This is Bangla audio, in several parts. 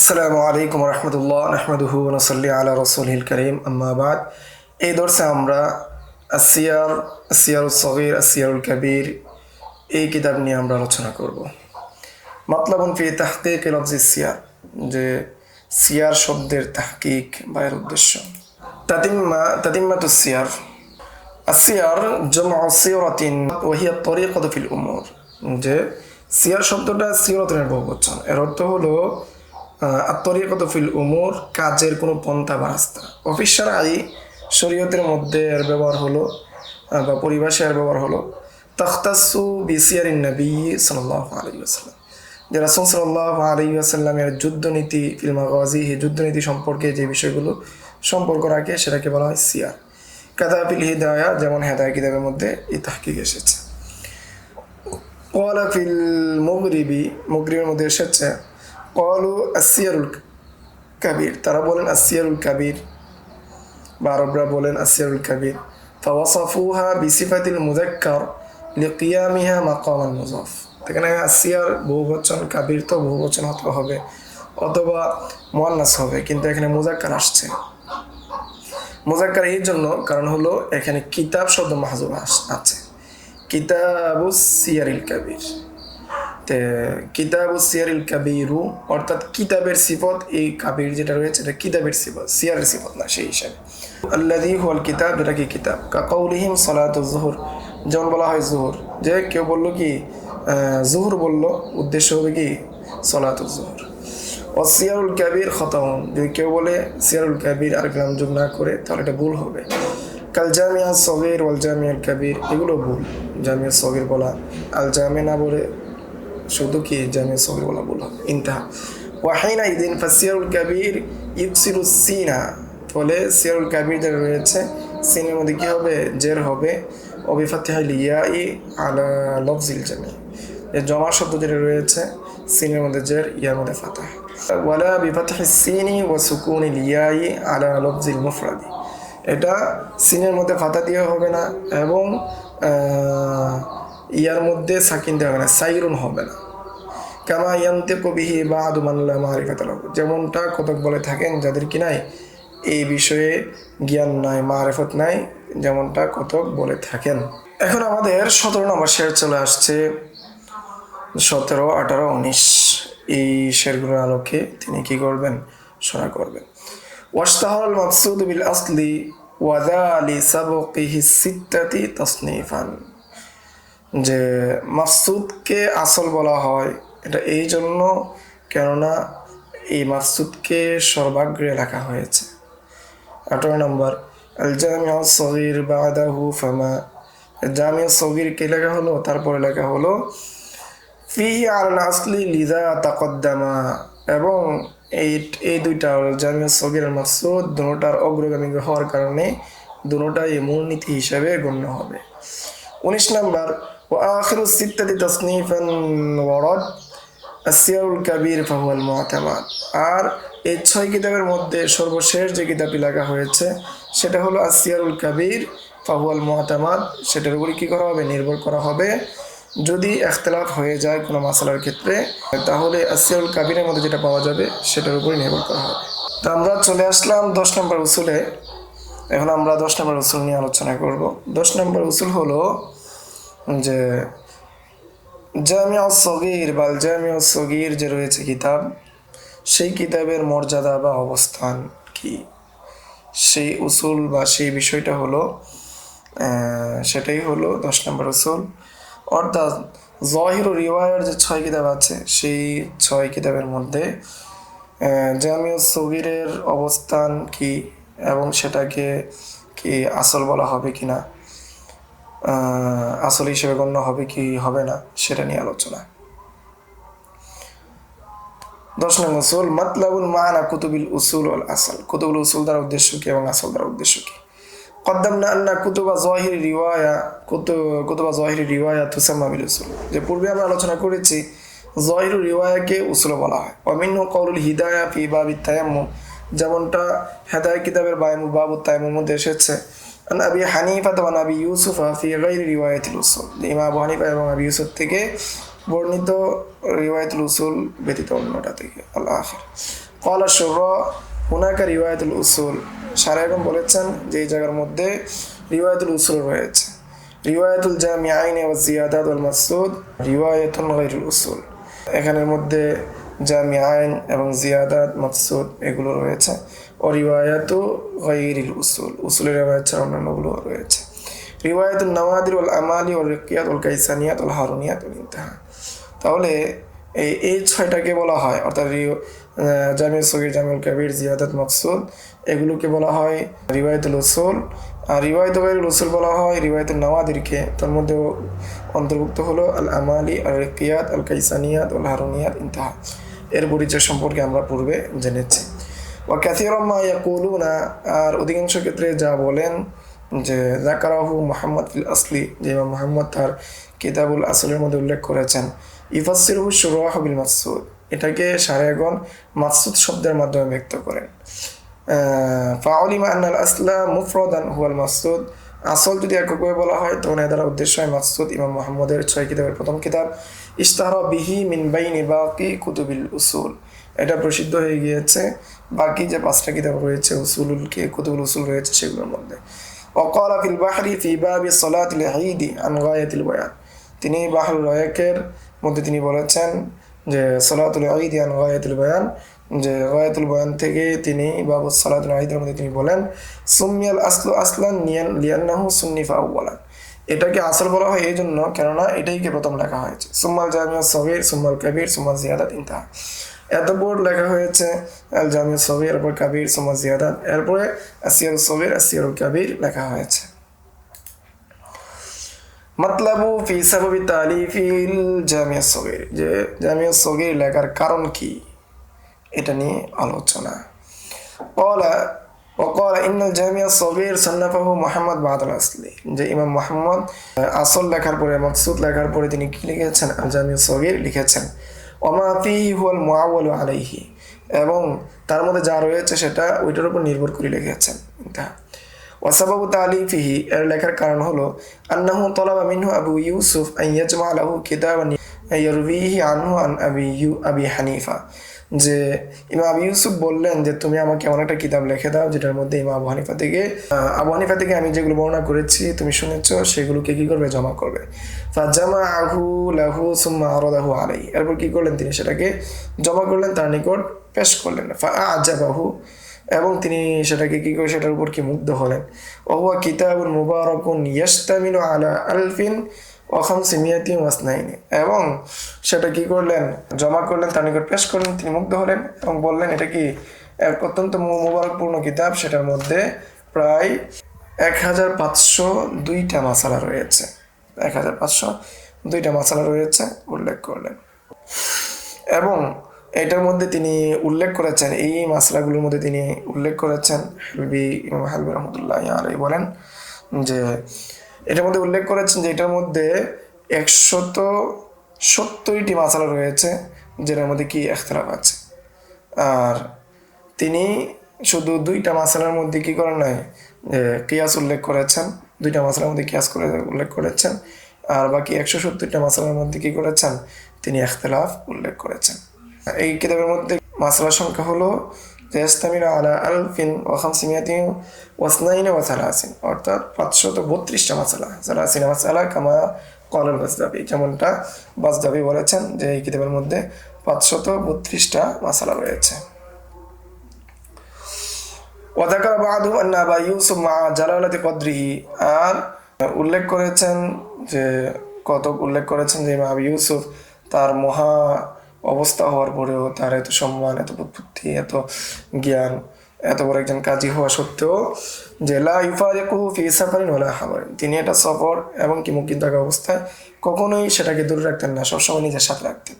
আসসালামু আলাইকুম রহমতুল্লাহ নাহমাদুহু ওয়া নুসাল্লি আলা রাসূলিল কারীম আম্মা বাদ। এই দর্শে আমরা আসিয়ারুস সগীর আসিয়ারুল কাবীর এই কিতাব নিয়ে আমরা আলোচনা করব। মাতলাবুন ফি তাহকিক লফজিস সিয়ার, যে সিয়ার শব্দের তাহকিক বা এর উদ্দেশ্য। তাতিম্মাতুস সিয়ার, আসিয়ার জামউ সিরাতিন ওয়া হিয়া তরিকাতু ফিল উমুর, যে সিয়ার শব্দটা সিরাতের বহুবচন। এর অর্থ হলো আত্তরিকত ফিল উমুর, কাজের কোনো পন্থা বা রাস্তা। অফিস শারঈ, শরীয়তের মধ্যে এর ব্যবহার হলো বা পরিভাষায় এর ব্যবহার হলো তাখতাসু বিসিয়ারিন নবী সাল্লাল্লাহু আলাইহি ওয়াসাল্লাম, যে রাসূল সাল্লাল্লাহু আলাইহি ওয়াসাল্লামের যুদ্ধনীতি ফিল মাগাজি, যুদ্ধনীতি সম্পর্কে যে বিষয়গুলো সম্পর্ক রাখে সেটাকে বলা হয় সিয়ার। কাদা ফিল হিদায়া, যেমন হেদায়া কিতাবের মধ্যে এই তাহকিক এসেছে। ওয়ালা ফিল মুগরিবের মধ্যে এসেছে ক্বালু আসিয়ারুল কাবীর, তারা বলেন আসিয়ারুল কাবীর, বা আরবরা বলেন আসিয়ারুল কাবীর। ফাওয়াসাফুহা বিসিফাতিল মুযাক্কার লিকিয়ামিহা মাকামাল মুযাফ। এখানে আসিয়ার বহুবচন, কাবীর তো বহুবচন হতে হবে অথবা মুয়ান্নাস হবে, কিন্তু এখানে মুযাক্কার আসছে। মুযাক্কার এই জন্য কারণ হলো এখানে কিতাব শব্দ মাহযুফ আছে, কিতাবুস সিয়ারিল কাবীর। কিতাবুস সিয়ারিল কাবীরু অর্থাৎ কিতাবের সিফত, এই কাবীর যেটা রয়েছে এটা কিতাবের সিফত, সিয়ারের সিফত না। সেই হিসাবে আল্লাযী হুয়াল কিতাব, এটা কি কিতাব। কাকাউলিহিম সালাতুজ যুহর, যেমন বলা হয় যুহর, যে কেউ বলল কি যুহর বলল, উদ্দেশ্য হবে কি সালাতুজ যুহর। ওয়াসিয়ারুল কাবীর খাতাউন, যদি কেউ বলে সিয়ারুল কাবীর আর কালাম যোগ না করে তাহলে এটা ভুল হবে। কাল জামিয়া সগীর ওয়াল জামিয়াল কাবীর, এগুলো ভুল। জামিয়া সগীর বলা, আল জামিয়া না বলে শুধু কি জামিয়া সগীর বলা ভুল হবে। ইনতাহা। ওয়াহিনা ইদিন ফাসিয়ারুল কাবীর ইউকসিরুস সিনা, ফলে সিয়ারুল কাবীর যেটা রয়েছে সিনের মধ্যে কি হবে, জের হবে। অবিফাতিহাল ইয়াই আলা লফজিল জামি, এই জমা শব্দ যেটা রয়েছে সিনের মধ্যে জের, ইয়ার মধ্যে ফাতাহ। ওয়ালা বিফাতিহিস সিনি ওয়া সুকুনিল ইয়াই আলা লফজিল মুফরাদি, এটা সিনের মধ্যে ফাতা দিয়ে হবে না এবং ইয়ার মধ্যে সাকিন দেওয়া হবে না, সাইরুন হবে না। কামা ইয়ান্তিকু বিহি বা'দু মান লা মারিফাতা লাহু, যেমনটা কতক বলে থাকেন যাদের কি নাই এই বিষয়ে জ্ঞান নাই, মারিফত নাই, যেমনটা কতক বলে থাকেন। এখন আমাদের 17 নম্বর শের চলে আসছে, 17, 18, 19 এই শেরগুলোর আলোকে তিনি কি করবেন, শোনা করবেন। ওয়াশতাহাল মাকসুদ বিল আসলি ওয়া যালি সাবকিহি সিত্তাতি তাসনিফান, যে মাকসুদকে আসল বলা হয় এটা এই জন্য কেননা এই মাকসুদকে সর্বাগ্রে রাখা হয়েছে। 18 নম্বর আল জামিউ সগীর বাদাহু ফামা, জামিউ সগীরকে লেখা হলো তারপরে লেখা হলো ফিহি আল আসলি লিযা তাকদ্দামা, এবং এই দুইটা জামিউ সগীর আর মাকসুদ দুটোটার অগ্রগামী হওয়ার কারণে দুটোটাই মূলনীতি হিসাবে গণ্য হবে। 19 নম্বর ওয়া আখিরুস সিত্তাতি তাসনিফান ওয়ারাদ আসিয়ারুল কাবীর ফাহুয়াল মুতামাদ, আর এই 6 কিতাবের মধ্যে সর্বশেষ যে কিতাবটি লেখা হয়েছে সেটা হলো আসিয়ারুল কাবীর ফাহুয়াল মুতামাদ, সেটার উপরে কি করা হবে, নির্ভর করা হবে। যদি ইখতিলাফ হয়ে যায় কোনো মাসালার ক্ষেত্রে তাহলে আসিয়ারুল কাবীরের মধ্যে যেটা পাওয়া যাবে সেটার উপরে নির্ভর করা হবে। তো আমরা চলে আসলাম 10 নম্বর উসুলে। এখন আমরা 10 নম্বর উসুল নিয়ে আলোচনা করব। 10 নম্বর উসুল হলো যে জামিউ সগীর বা জামিউ সগীর যে রয়েছে কিতাব, সেই কিতাবের মর্যাদা বা অবস্থান কি, সেই উসুল বা সেই বিষয়টা হলো সেটাই হলো 10 নম্বর উসুল। অর্থাৎ যাহির ও রিওয়ায়ার যে 6 কিতাব আছে সেই 6 কিতাবের মধ্যে জামিউ সগীরের অবস্থান কি এবং সেটাকে কি আসল বলা হবে কিনা, আসল হিসেবে গণ্য হবে কি হবে না, সেটা নিয়ে আলোচনা। 10 নম্বর উসুল মাতলাবুল মা'না কুতুবিল উসুল ওয়াল আসল, কুতুবুল উসুল দ্বারা উদ্দেশ্য কি এবং আসল দ্বারা উদ্দেশ্য কি। কদ্দামনা আন্না কুতুবা যাহির রিওয়ায়া তুসাম্মা বিল উসুল, যে পূর্বে আমরা আলোচনা করেছি যাহির রিওয়ায়াকে উসুল বলা হয়। ওয়া মিনহু কাউলুল হিদায়া ফি বাবিত তায়াম্মুম, যেমনটা হেদায়া কিতাবের বাবুত তায়াম্মুমের মধ্যে এসেছে। আন আবি হানিফা ওয়া আবি ইউসুফ ফি গায়রি রিওয়ায়াতিল উসুল, ইমাম আবু হানিফা এবং আবি ইউসুফ থেকে বর্ণিত রিওয়ায়াতুল উসুল ব্যতীত অন্যটা থেকে। আল আখির ক্বালা শুররা হুনাকা রিওয়ায়াতুল উসুল, শারাহগণ বলেছেন যে এই জায়গার মধ্যে রিওয়ায়াতুল উসুল রয়েছে। রিওয়ায়াতুল জামিআইন ওয়া জিয়াদাত ওয়াল মাকসুদ রিওয়ায়াতুন গায়রুল উসুল, এখানের মধ্যে জামিআইন এবং জিয়াদাত মাকসুদ এগুলো রয়েছে। ও রিওয়ায়াতু গায়রিল উসুল, উসুলের রিওয়ায়াত ছাড়া অন্যান্যগুলো রয়েছে। রিওয়ায়াতুন নওয়াদির ওয়াল আমালি ওয়াল রিকিয়াত ওয়াল কাইসানিয়াত ওয়াল হারুনিয়াত ওয়াল ইনতাহা। তাহলে এই ছয়টাকে বলা হয়, অর্থাৎ জামিউস সগীর, জামিউল কাবির, জিয়াদাত, মাকসুদ, এগুলোকে বলা হয় রিওয়ায়াতুল উসুল। আর রিওয়ায়াতুল গায়রুল উসুল বলা হয় রিওয়ায়াতুন নওয়াদিরকে, তার মধ্যে অন্তর্ভুক্ত হলো আল আমালি, আল রিকিয়াত, আল কাইসানিয়াত, আল হারুনিয়াত, ইনতাহা। এর পরিচয় সম্পর্কে আমরা পূর্বে জেনেছি। ওয়া কাসীরাম মা ইয়াকুলুনা, আর অধিকাংশ ক্ষেত্রে যা বলেন যে যাকারাহু মুহাম্মদ ফিল আসলি, যে ইমাম মুহাম্মদ তার কিতাবুল আসলের মধ্যে উল্লেখ করেছেন, ইফাসসিরহু শুরাহ বিল মাকসুদ, এটাকে শারাহগণ মাকসুদ শব্দের মাধ্যমে ব্যক্ত করেন। ফাউলিমা আন্নাল আসলা মুফরাদান হুয়াল মাকসুদ, আসল যদি এককভাবে বলা হয় তখন এর দ্বারা উদ্দেশ্য হয় মাকসুদ। ইমাম মুহাম্মদের 6 কিতাবের প্রথম কিতাব ইশতাহারা বিহি মিন বাইনি বাকি কুতুবিল উসুল, এটা প্রসিদ্ধ হয়ে গিয়েছে বাকি যে 5টা কিতাব রয়েছে উসুলুলকে কুতুবুল উসুল রয়েছে সেগুলোর মধ্যে। ওয়াকালা ফিল বাহরি ফি বাবি সালাতিল ঈদ আন গায়াতিল বয়ান, তিনি বাহরুল রায়াকের মধ্যে তিনি বলেছেন যে সালাতুল ঈদ আন গায়াতুল বয়ান, যে গায়াতুল বয়ান থেকে তিনি বাবু সালাতুল ঈদের মধ্যে তিনি বলেন সুমিয়াল আসলু আসলান লিয়ান্নাহু সুন্নিফা আউয়ালান, এটাকে আসল বলা হয় এই জন্য কেননা এটাইকে প্রথম লেখা হয়েছে। সুম্মাল জামিউস সগীর, সুম্মাল কাবীর, সুম্মাল জিয়াদাত, ইনতাহা। এতপর লেখা হয়েছে আল জামিউস সগীর, এরপর কাবীর, সুম্মাল জিয়াদাত, এরপরে আসিয়ারুস সগীর, আসিয়ারুল কাবীর লেখা হয়েছে। মাতলাবু ফি সাবাবি তালিফিল জামিউস সগীর, যে জামিউস সগীর লেখার কারণ কি এটা নিয়ে আলোচনা। وقال إن الجامع الصغير صنفه محمد بعد الأصل, যে ইমাম মুহাম্মদ আসল লেখার পরে মাকসুদ লেখার পরে তিনি কি লিখেছেন, আল জামিউ সগীর লিখেছেন। ওমা ফিহি হুয়াল মুআওয়ালু আলাইহি, এবং তার মধ্যে যা রয়েছে সেটা ওইটার উপর নির্ভর করে লিখেছেন। ওয়াসাবাবু তালিফিহি, এর লেখার কারণ হলো আন্নাহু তালাবা মিনহু আবু ইউসুফ আন ইয়াজমা লাহু কিতাবান ইয়ারবিহি আনহু আন আবি হানিফা, যে ইমাম আবু ইউসুফ বললেন যে তুমি আমাকে এমন একটা কিতাব লিখে দাও যেটার মধ্যে ইমাম আবু হানিফা থেকে আমি যেগুলো বর্ণনা করেছি তুমি শুনেছো সেগুলোকে কি করবে, জমা করবে। ফাজামাআহু লাহু সুম্মা আরাদাহু আলাইহি, এরপর কি করলেন, তিনি সেটাকে জমা করলেন, তার নিকট পেশ করলেন। ফাআজাবাহু, এবং তিনি সেটাকে কি করে সেটার উপর কি মুগ্ধ হলেন। ওহুয়া কিতাবুন মুবারাকুন ইয়াশতামিলু আলা আলফিন ওয়া খামসিমিয়াতিন ওয়া ইসনাইন, এবং সেটা কি করলেন, জমা করলেন, তার নিকট পেশ করলেন, তিনি মুগ্ধ হলেন এবং বললেন এটা কি এক অত্যন্ত মুবারকপূর্ণ কিতাব, সেটার মধ্যে প্রায় 1502টা মাসালা রয়েছে, 1502টা মাসালা রয়েছে উল্লেখ করলেন। এবং এটার মধ্যে তিনি উল্লেখ করেছেন, এই মাসলাগুলোর মধ্যে তিনি উল্লেখ করেছেন, ইমাম হালবি রহমতুল্লাহ আলাইহি বলেন যে এটার মধ্যে উল্লেখ করেছেন যে এটার মধ্যে 170টি মাসালা রয়েছে যেটার মধ্যে কি ইখতিলাফ আছে। আর তিনি শুধু 2টা মাসালার মধ্যে কি করেন নাই, কিয়াস উল্লেখ করেছেন, 2টা মাসালার মধ্যে কিয়াস করে উল্লেখ করেছেন, আর বাকি 170টা মাসালার মধ্যে কি করেছেন, তিনি ইখতিলাফ উল্লেখ করেছেন। এই কিতাবের মধ্যে মাসালার সংখ্যা হলো ইয়াস্তামিলু আলা আলফিন ওয়া খামসিমিয়াতিন ওয়া ইসনাইন ওয়া সালাসিন, অর্থাৎ 532টা মাসালা, সালাসিন মাসালা কামা ক্বালাল বাজদাবি, যেমনটা বাজদাবি বলেছেন যে এই কিতাবের মধ্যে 532টা মাসালা রয়েছে। ওয়া যাকারা বা'দুহুম আন্না আবা ইউসুফ মা জালালাতি কদরিহি, আর উল্লেখ করেছেন যে উল্লেখ করেছেন যে ইমাম আবু ইউসুফ তার মহা অবস্থা হওয়ার পরেও, তার এত সম্মান, এত বুদ্ধি, এত জ্ঞান, এত বড় একজন কাজী হওয়া সত্ত্বেও যে লা ইউফারিকুহু ফি সাফারিন ওয়ালা হাওয়ারিন, তিনি এটা সফর এবং কি মুকিম থাকা অবস্থায় কখনোই সেটাকে দূরে রাখতেন না, সবসময় নিজের সাথে রাখতেন।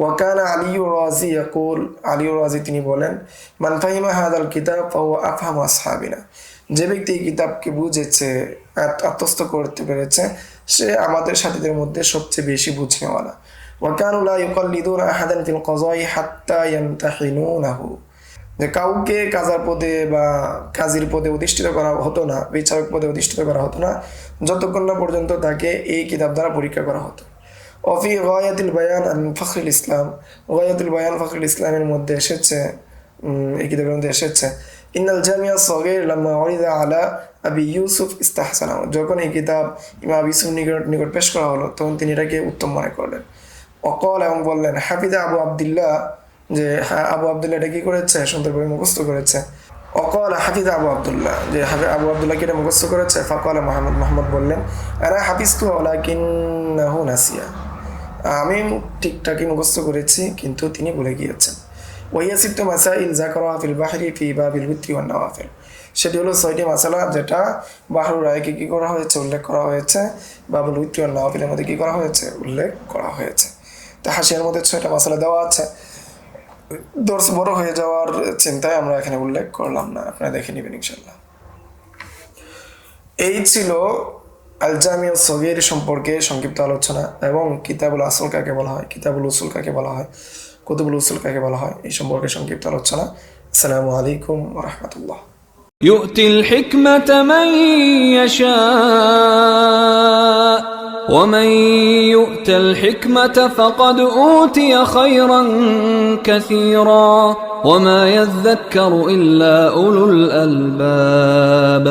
ওয়াকানা আলিউর রাজি ইয়াকুল, আলিউর রাজি তিনি বলেন মান ফাহিমা হাদাল কিতাব ফাহুয়া আফহামু আসহাবিনা, যে ব্যক্তি এই কিতাবকে বুঝেছে, আত্মস্থ করতে পেরেছে, সে আমাদের সাথীদের মধ্যে সবচেয়ে বেশি বুঝনেওয়ালা। ওয়াকানু লা ইউকাল্লিদুনা আহাদান ফিল কযাই হাত্তা ইয়ামতাহিনুনাহু, যে কাউকে কাজার পদে বা কাজীর পদে অধিষ্ঠিত করা হতো না, বিচারক পদে অধিষ্ঠিত করা হতো না যতক্ষণ না পর্যন্ত তাকে এই কিতাব দ্বারা পরীক্ষা করা হতো। অফি গায়াতুল বায়ান আন ফখরুল ইসলাম, গায়াতুল বায়ান ফখরুল ইসলামের মধ্যে এসেছে এই কিতাবের মধ্যে এসেছে ইন্নাল জামিয়া সগীর লাম্মা উরিদা আলা আবি ইউসুফ ইস্তাহসানা, যখন এই কিতাব ইমাম আবি ইউসুফ নিকট পেশ করা হলো তখন তিনি এটাকে উত্তম মনে করলেন। অকল এবং বললেন হাফিদা আবু আবদুল্লাহ, যে আবু আবদুল্লাহ এটা কি করেছে, সুন্দরভাবে মুখস্থ করেছে। অকল হাফিদা আবু আবদুল্লাহ, যে আবু আবদুল্লাহ কি এটা মুখস্থ করেছে। ফাকাল মোহাম্মদ বললেন আনা হাফিজতু ওয়ালাকিন্নাহু নাসিয়া, আমি ঠিকঠাকই মুখস্থ করেছি কিন্তু তিনি ভুলে গিয়েছেন। ওয়াহিয়া সিত্তু মাসাইল যাকারা ফিল বাহরি ফি বাবিল উইত্রি ওয়ান নওয়াফিল, সেটি হলো 6টি মাসালা যেটা বাহরুর রায়কে কি করা হয়েছে, উল্লেখ করা হয়েছে, বাবুল উইত্রি ওয়ান নওয়াফিলের মধ্যে কি করা হয়েছে, উল্লেখ করা হয়েছে। তো হাসিয়ার মধ্যে 6টা মাসালা দেওয়া আছে। দর্শ বড় হয়ে যাওয়ার চিন্তায় আমরা এখানে উল্লেখ করলাম না, আপনারা দেখে নেবেন ইনশাল্লাহ। এই ছিল আল জামিউ সগীর সম্পর্কে সংক্ষিপ্ত আলোচনা এবং কিতাবুল আসল কাকে বলা হয়, কিতাবুল উসুল কাকে বলা হয়, কুতুবুল উসুল কাকে বলা হয়, এই সম্পর্কে সংক্ষিপ্ত আলোচনা। আসসালামু আলাইকুম ওয়া রাহমাতুল্লাহ। يؤتي الحكمة من يشاء ومن يؤت الحكمة فقد أوتي خيرا كثيرا وما يذكر إلا أولو الألباب